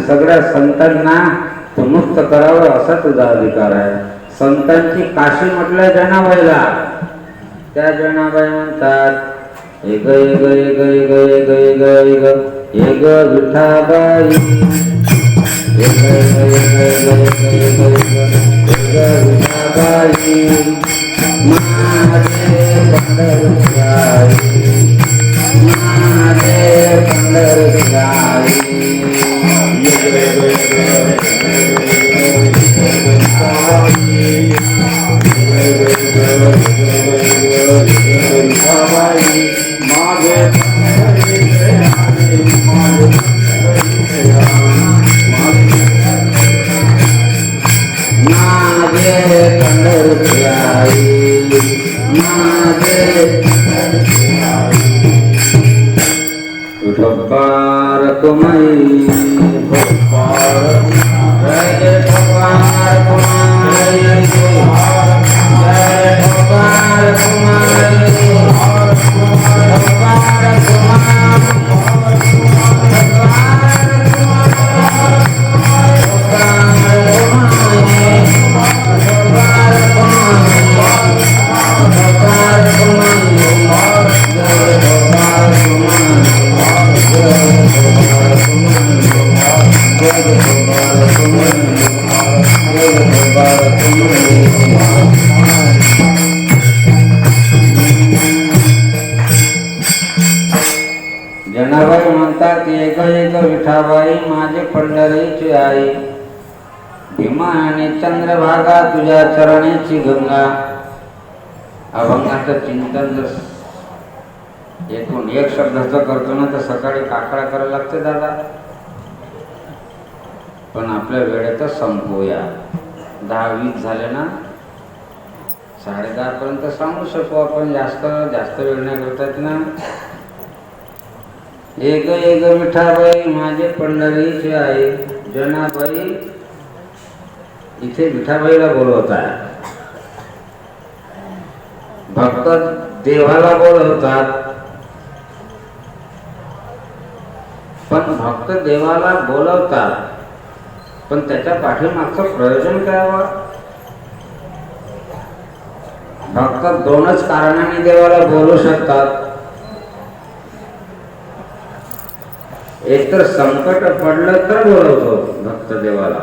सगळ्या संतांना तू मुक्त करावं असा तुझा अधिकार आहे. संतांची काशी म्हटलं जनाबाईला. त्या जनाबाई म्हणतात एक एक एक एक एक एक एक एक विठाबाई, एक एक एक एक एक एक विठाबाई, माझे पंढरपुराई, माझे पंढरपुराई. जनाबाई म्हणतात एक एक विठाबाई, माझे पंढरीची आई, भीमा आणि चंद्रभागा तुझ्या चरणाची गंगा. अभंगाचं चिंतन जर एकूण एक शब्दाचं करतो ना तर सकाळी काकडा करायला लागते दादा. पण आपल्या वेळेतच संपवूया. 10-20 झाले ना, 10:30 पर्यंत सांगू शकू आपण. जास्त वेळ नाही करतात ना. एक एक विठाबाई, माझे पंढरीचे आहे. जनाबाई इथे विठाबाईला बोलवत आहे. भक्त देवाला बोलवतात, पण भक्त देवाला बोलवतात, पण त्याच्या पाठीमागचं प्रयोजन काय हवं? भक्त दोनच कारणाने देवाला बोलू शकतात. एक तर संकट पडलं तर बोलवतो भक्त देवाला.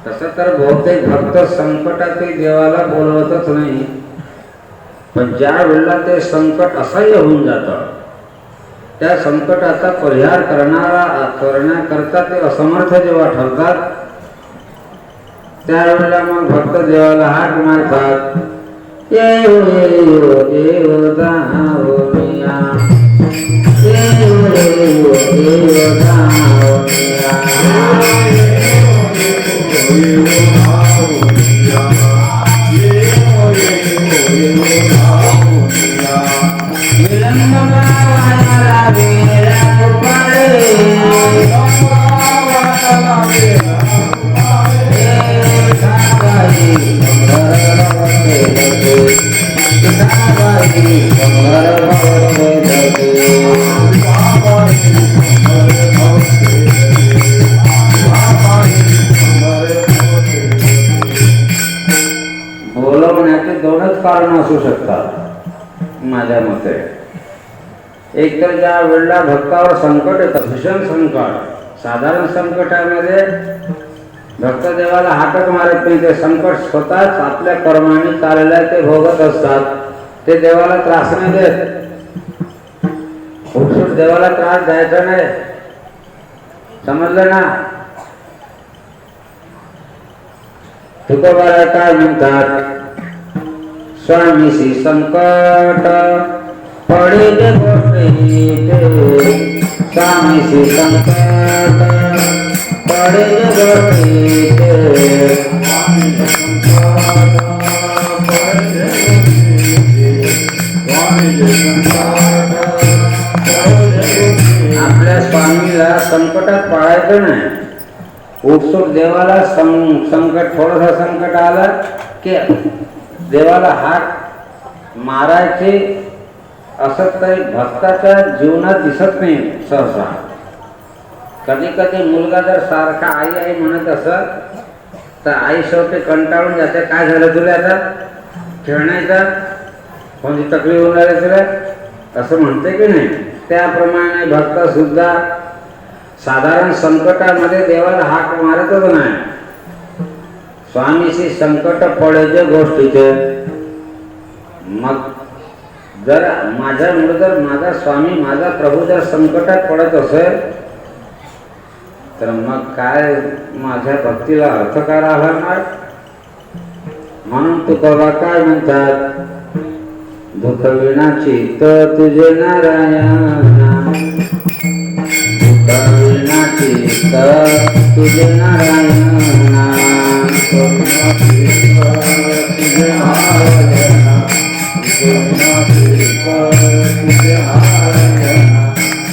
तसं तर बहुतेक भक्त संकटातही देवाला बोलवतच नाही. पण ज्या वेळेला ते संकट असह्य होऊन जातं, त्या संकटाचा परिहार करण्याकरता ते असमर्थ जेव्हा ठरतात, त्यावेळेला मग भक्त देवाला हाक मारतात, येऊ येऊ देव दावनिया, येऊ येऊ देव दावनिया, येऊ दावनिया, येऊ येऊ दावनिया. विलंब गावाला वेळा पडे, बोलवण्याचे दोनच कारण असू शकतात माझ्या मते. एक तर ज्या वेळेला भक्तावर संकट येतं, भीषण संकट. साधारण संकटामध्ये भक्त देवाला हाकच मारत नाही. ते संकट स्वतःच आपल्या कर्माने चाललेल्या ते भोगत असतात. ते देवाला त्रास नाही देत. उपसूट देवाला त्रास द्यायचा नाही, समजलं ना. तुकोबाला काय म्हणतात, स्वामीसी संकट पडे जे गोष्टीचे, स्वामीसी संकट पडे जे गोष्टीचे, आपल्या स्वामीला संकटात पाळायचं नाही. उठसूट देवाला संकट, थोडंसं संकट आलं की देवाला हात मारायचे असं तरी भक्ताच्या जीवनात दिसत नाही सहसा. कधी कधी मुलगा जर सारखा आई आई म्हणत असत तर आई शेवटी कंटाळून जाते. काय झालं तुला आता खेळण्याचा, कोणती तकलीफ होणार आहे तुला, असं म्हणते की नाही. त्याप्रमाणे भक्त सुद्धा साधारण संकटामध्ये देवाला हाक मारतच नाही. स्वामीशी संकट पडायचे गोष्टीचे. मग जर माझ्यामुळे जर माझा स्वामी माझा प्रभू जर संकटात पडत असेल तर मग काय माझ्या भक्तीला अर्थ काय राहणार. म्हणून तुकोबा काय म्हणतात, दुःख विनाची तर तुझे नारायणा, दुःख विनाची तर तुझे नारायणा, तुझे नारायणा,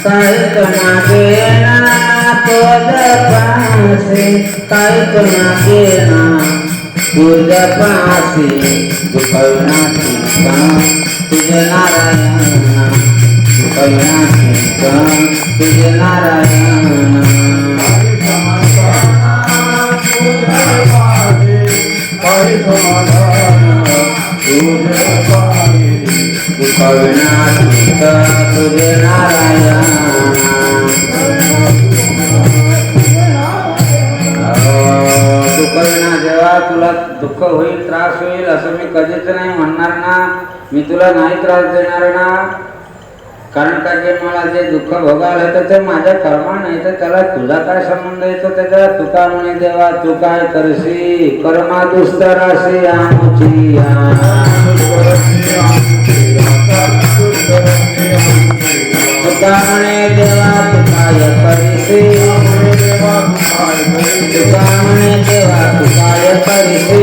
कायक मागे ना तुझ पासी, कायक मागे ना तुझ पासी, दुःख विनाची तुझे नारायणा, दुःख विनाची तुझे नारायणा. दुःख विनाशी तुझे नारायणा. दुःख विना जेव्हा तुला दुःख होईल, त्रास होईल असं मी कधीच नाही म्हणणार ना. मी तुला नाही त्रास देणार ना. कारण का जे मला जे दुःख भोगायला येतं ते माझ्या कर्मा नाही, तर त्याला तुझा काय संबंध येतो त्याच्या. तुका म्हणे देवा तू काय करशी, कर्मा दुस्तराशी आमची. तुका म्हणे देवा तू काय करशी, तुका म्हणे देवा तू काय करशी,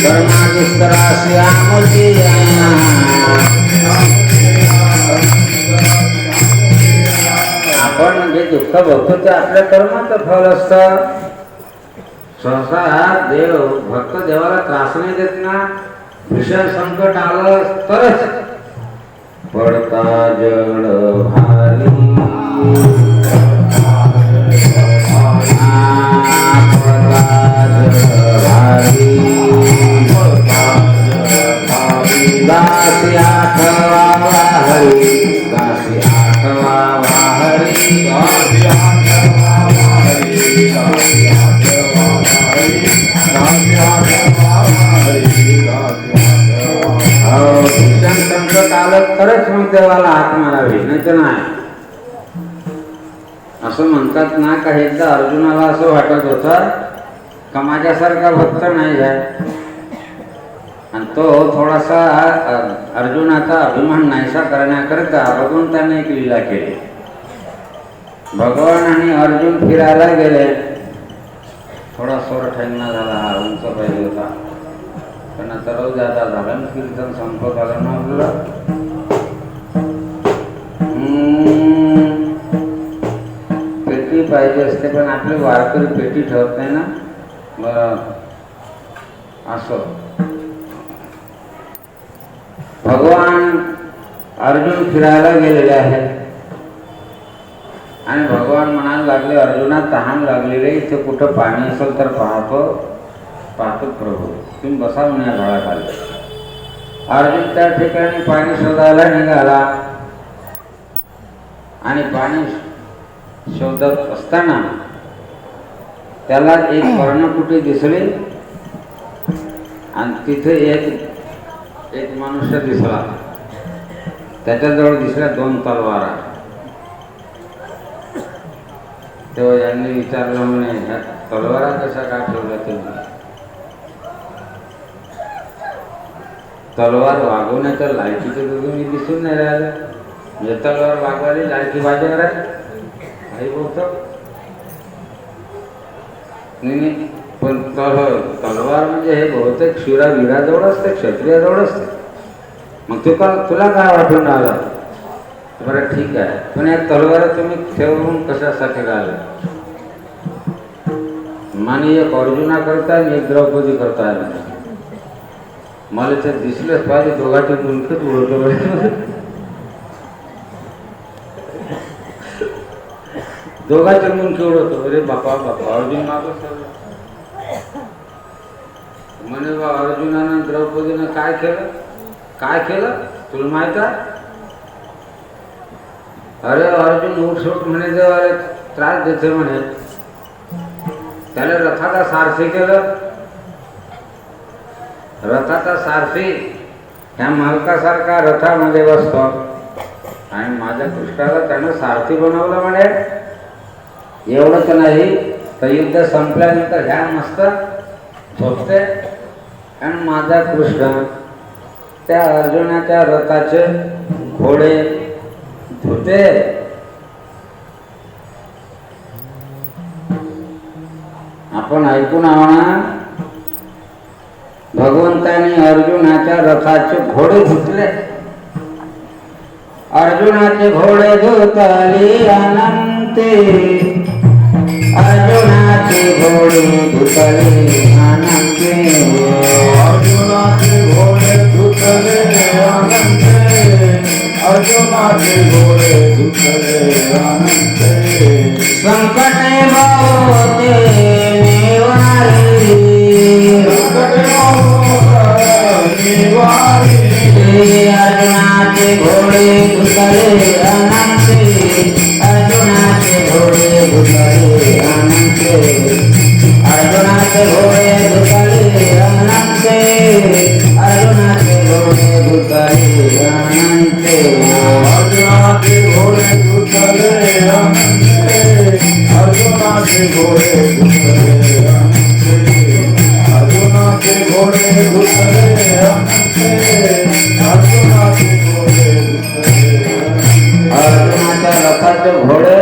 कर्मा दुस्तराशी आमची. आपण जे दुःख भोगतो ते आपल्या कर्माचं फल असतं. सहसा देव भक्त देवाला त्रास नाही देत ना. भीषण संकट आलं तरच पडता जड भारी, दासी आठवा वाहरी, दासी आठवा वाहरी, दासी आठवा वाहरी, दासी आठवा वाहरी, दासी आठवा वाहरी, दासी आठवा. भीषण संकट आलं तरच मग देवाला हात मारावी, नाही तर नाही. असं म्हणतात ना का एकदा अर्जुनाला असं वाटत होतं का माझ्यासारखा भक्त नाही आहे, आणि तो थोडासा अर्जुनाचा अभिमान नाहीसा करण्याकरिता भगवंताने एक लीला केली. भगवान आणि अर्जुन फिरायला गेले. थोडा स्वर ठेंगणा झाला, हा उंच पाहिजे होता, पण आता रोज जाता झालं कीर्तन संपत आलं ना आपलं. पेटी पाहिजे असते पण आपले वारकरी पेटी ठेवत नाही ना. बरं असं भगवान अर्जुन फिरायला गेलेले आहेत आणि भगवान म्हणायला लागले, अर्जुना तहान लागलेले, इथे कुठं पाणी असेल तर पाहतो प्रभू, तुम्ही बसा म्हणे झाडाखाली. अर्जुन त्या ठिकाणी पाणी शोधायला निघाला आणि पाणी शोधत असताना त्याला एक पर्णकुटी दिसली आणि तिथे एक मनुष्य दिसला. त्याच्याजवळ दिसल्या 2 तलवारा. तेव्हा यांनी विचारलं म्हणे, ह्या तलवारा कशा का ठेवल्या तुम्ही? तलवार वागवण्याच्या लायकीचे तुम्ही दिसून नाही राहिलं. म्हणजे तलवार वागवायला लायकी बाजार आहे काही बोलतो नाही. पण तलवार म्हणजे हे बहुतेक शूरावीराजवळ असते, क्षत्रियाजवळ असते. मग तुला काय वाटून राहिलं? बरं ठीक आहे, पण या तलवार तुम्ही ठेवून कशासाठी राहिलं? माने एक अर्जुना करताय आणि एक द्रौपदी करताय. मला ते दिसलंच पाहिजे दोघांचे मुलकच उडवतो. दोघांचे मुलके उडवतो. अरे बापा बापा अर्जुन मागं म्हणे बा अर्जुनानं द्रौपदीनं काय केलं तुला माहित आहे? अरे अर्जुन उठसूट म्हणे जेव्हा त्रास देते म्हणे. त्याला रथाचा सारथी केलं. रथाचा सारथी ह्या मालकासारखा रथामध्ये बसतो आणि माझ्या कृष्णाला त्यानं सारथी बनवलं म्हणे. एवढंच नाही तर युद्ध संपल्यानंतर ह्या मस्त झोपते आणि माझा कृष्ण त्या अर्जुनाच्या रथाचे घोडे धुते. आपण ऐकून आहो ना, भगवंताने अर्जुनाच्या रथाचे घोडे धुतले. अर्जुनाचे घोडे धुतले अनंते, अर्जुनाचे घोडे धुतले अनंते, अर्जुनाचे घोडे धुतले अनंते, अर्जुनाचे घोडे धुतले अनंते. संकटे बहुते निवारी, संकटे बहुते निवारी. अर्जुनाचे घोडे धुतले अनंते, अर्जुनाचे घोडे धुतले अनंते, अर्जुनाचे घोडे धुतले अनंते, अर्जुनाचे घोडे धुतले अनंते. अर्जुनाचे घोडे धुतले अनंते, अर्जुनाचे घोडे धुतले अनंते, अर्जुनाचे घोडे धुतले अनंते, अर्जुनाचे घोडे धुतले अनंते. अर्जुनाच्या रथाचे घोडे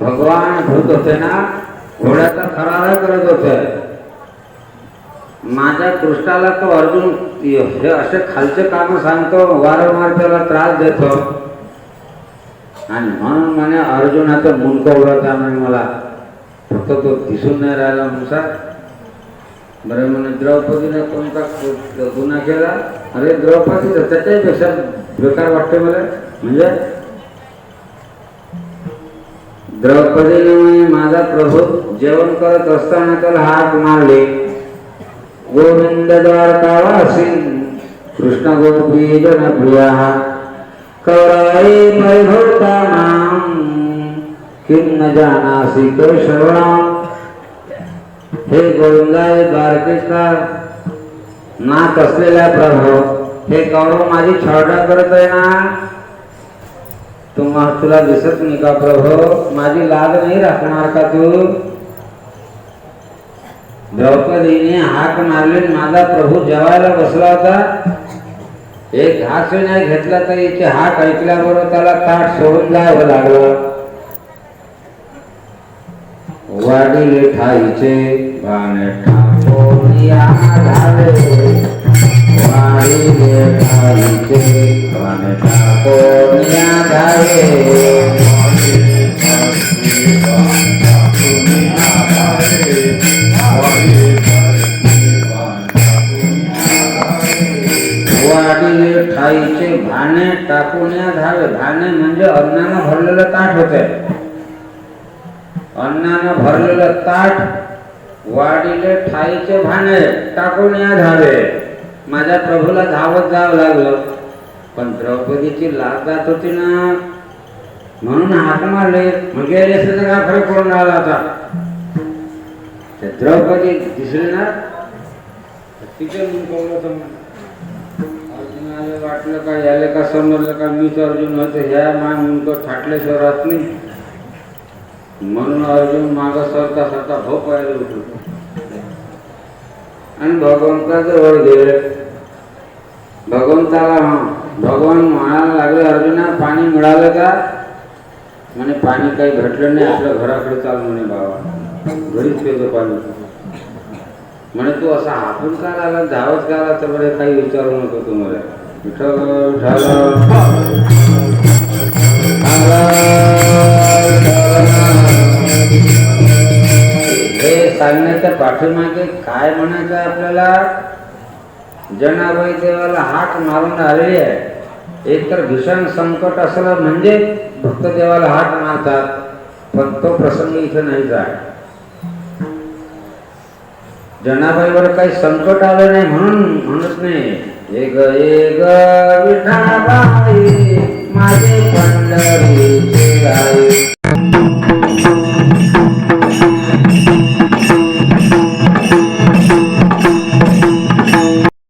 भगवान धुत होते ना, घोड्याचा थरार करत होते. माझ्या कृष्णाला तो अर्जुन हे असे खालचे काम सांगतो, वारंवार त्याला त्रास देतो आणि म्हणून म्हणे अर्जुनाचं मुंडकं उडवता म्हणे मला, फक्त तो दिसून नाही राहिला नुसार. बरं म्हणे द्रौपदीने कोणता गुन्हा केला? अरे द्रौपदी त्याच्यापेक्षा बेकार वाटते मला. म्हणजे द्रौपदीने माझा प्रभू जेवण करत असताना त्याला हाक मारले. गोविंद द्वारकावासी कृष्ण गोपी जन प्रिया, कौरवी परिभूता माम किम न जानासी केशवाम. हे गोविंदाय द्वारकेचा नाथ असलेला प्रभू, हे कौरव माझी छळणा करत आहे ना, तुला दिसत नाही का प्रभू? माझी लाज नाही राखणार का तू? द्रौपदीने हाक मारली. माझा प्रभू जेवायला बसला होता, एक घास नाही घेतला तर इथे हाक ऐकल्याबरोबर त्याला ताट सोडून जावं लागलं. वाढीले ठाईचे भाने ठाकोरिया धावे, वाढीले ठाईचे भाने ठाकोरिया धावे, वाढीले ठाईचे भाने टाकून या धावे. भाने म्हणजे अन्नानं भरलेलं ताट होते. अन्नानं भरलेलं ताट, वाढीले ठाईचे भाने टाकून या धावे. माझ्या प्रभूला धावत जावं लागलं, पण द्रौपदीची लाज जात होती ना, म्हणून हाक मारले. मग गेले असते तर काय फरक पडून राहिला होता? ते द्रौपदी दिसली ना, तिथे अर्जुनाला वाटलं का, याले का समजलं का मीच अर्जुन होते, ह्या मा मुंडकं थाटल्याशिवाय राहत नाही. म्हणून अर्जुन माग सरता सरता भोपायला उठलो आणि भगवंताजवळ गेले. भगवान म्हणायला लागले, अर्जुना पाणी मिळालं का? म्हणे पाणी काही भेटलं नाही, आपल्या घराकडे चाल म्हणे बाबा, घरीच पेतो पाणी. म्हणे तू असा हापून का आला, धावत का आला? तर बरे काही विचारू नको तुम्हाला. हे सांगण्याच्या पाठीमागे काय म्हणायचं आहे आपल्याला? जनाबाई देवाला हाक मारून आलेली आहे. एक तर भीषण संकट असलं म्हणजे भक्त देवाला हाक मारतात, पण तो प्रसंग इथे नाही जाय. जनाबाईवर काही संकट आलं नाही म्हणून म्हणत नाही. एक एक विठाबाई माझे पंढरीचे